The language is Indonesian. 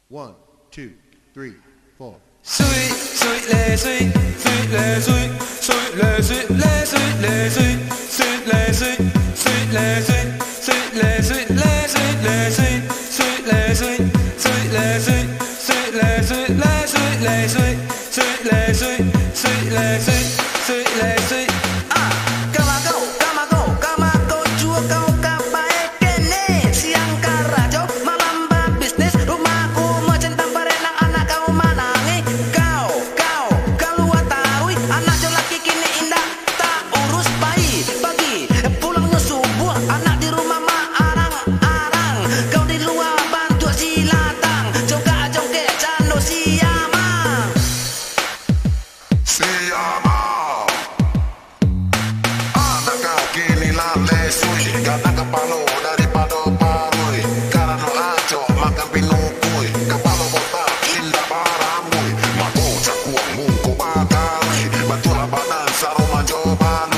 One, two, three, four. Sweet, sweet, les sweet, sweet, les sweet, sweet, les sweet, les sweet, les sweet, sweet, les sweet, sweet, les sweet, sweet, les sweet, les sweet, les sweet, sweet, les sweet, sweet, les sweet, sweet, les sweet, les sweet, les sweet, sweet, les sweet, sweet, les sweet, sweet, les sweet. Kamago, jual kau kapai kene siang karajo malam bisnis rumahku macentang parenang anak kau manangi kau keluar tarui anak jo laki kini indah tak urus bayi pagi pulangnya subuh anak di rumah ma arang kau di luar bantu silatang joget cando siamang anak kau kini lalai sui karena kepala daripada parui karena ajo makan pinukui kepala botak indah barangui mako cakuang muko bakari bantu badan saroma jobali